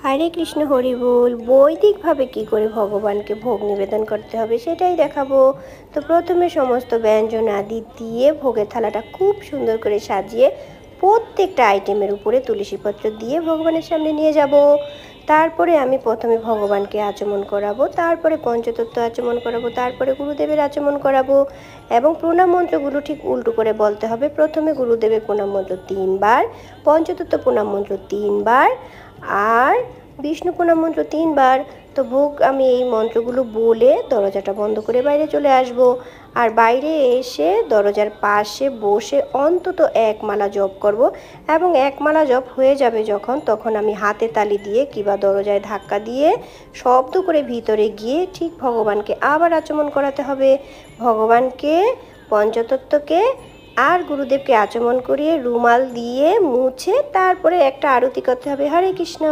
হরে কৃষ্ণ হরি বল। বৈদিকভাবে কী করে ভগবানকে ভোগ নিবেদন করতে হবে সেটাই দেখাবো। তো প্রথমে সমস্ত ব্যঞ্জন আদি দিয়ে ভোগের থালাটা খুব সুন্দর করে সাজিয়ে প্রত্যেকটা আইটেমের উপরে তুলসীপত্র দিয়ে ভগবানের সামনে নিয়ে যাব। তারপরে আমি প্রথমে ভগবানকে আচমন করাবো, তারপরে পঞ্চতত্ত্ব আচমন করাবো, তারপরে গুরুদেবের আচমন করাবো এবং প্রণাম মন্ত্রগুলো ঠিক উল্টো করে বলতে হবে। প্রথমে গুরুদেবের প্রণাম মন্ত্র 3 বার, পঞ্চতত্ত্ব প্রণাম মন্ত্র 3 বার আর বিষ্ণু প্রণাম মন্ত্র 3 বার। তো ভোগ আমি এই মন্ত্রগুলো বলে দরজাটা বন্ধ করে বাইরে চলে আসব। আর বাইরে এসে দরজার পাশে বসে অন্তত 1 মালা জপ করব এবং 1 মালা জপ হয়ে যাবে যখন, তখন আমি হাতে তালি দিয়ে কিংবা দরজায় ধাক্কা দিয়ে শব্দ করে ভিতরে গিয়ে ঠিক ভগবানকে আবার আচমন করাতে হবে। ভগবানকে, পঞ্চতত্ত্বকে আর গুরুদেবকে আচমন করিয়ে রুমাল দিয়ে মুছে তারপরে একটা আরতি করতে হবে। হরে কৃষ্ণ।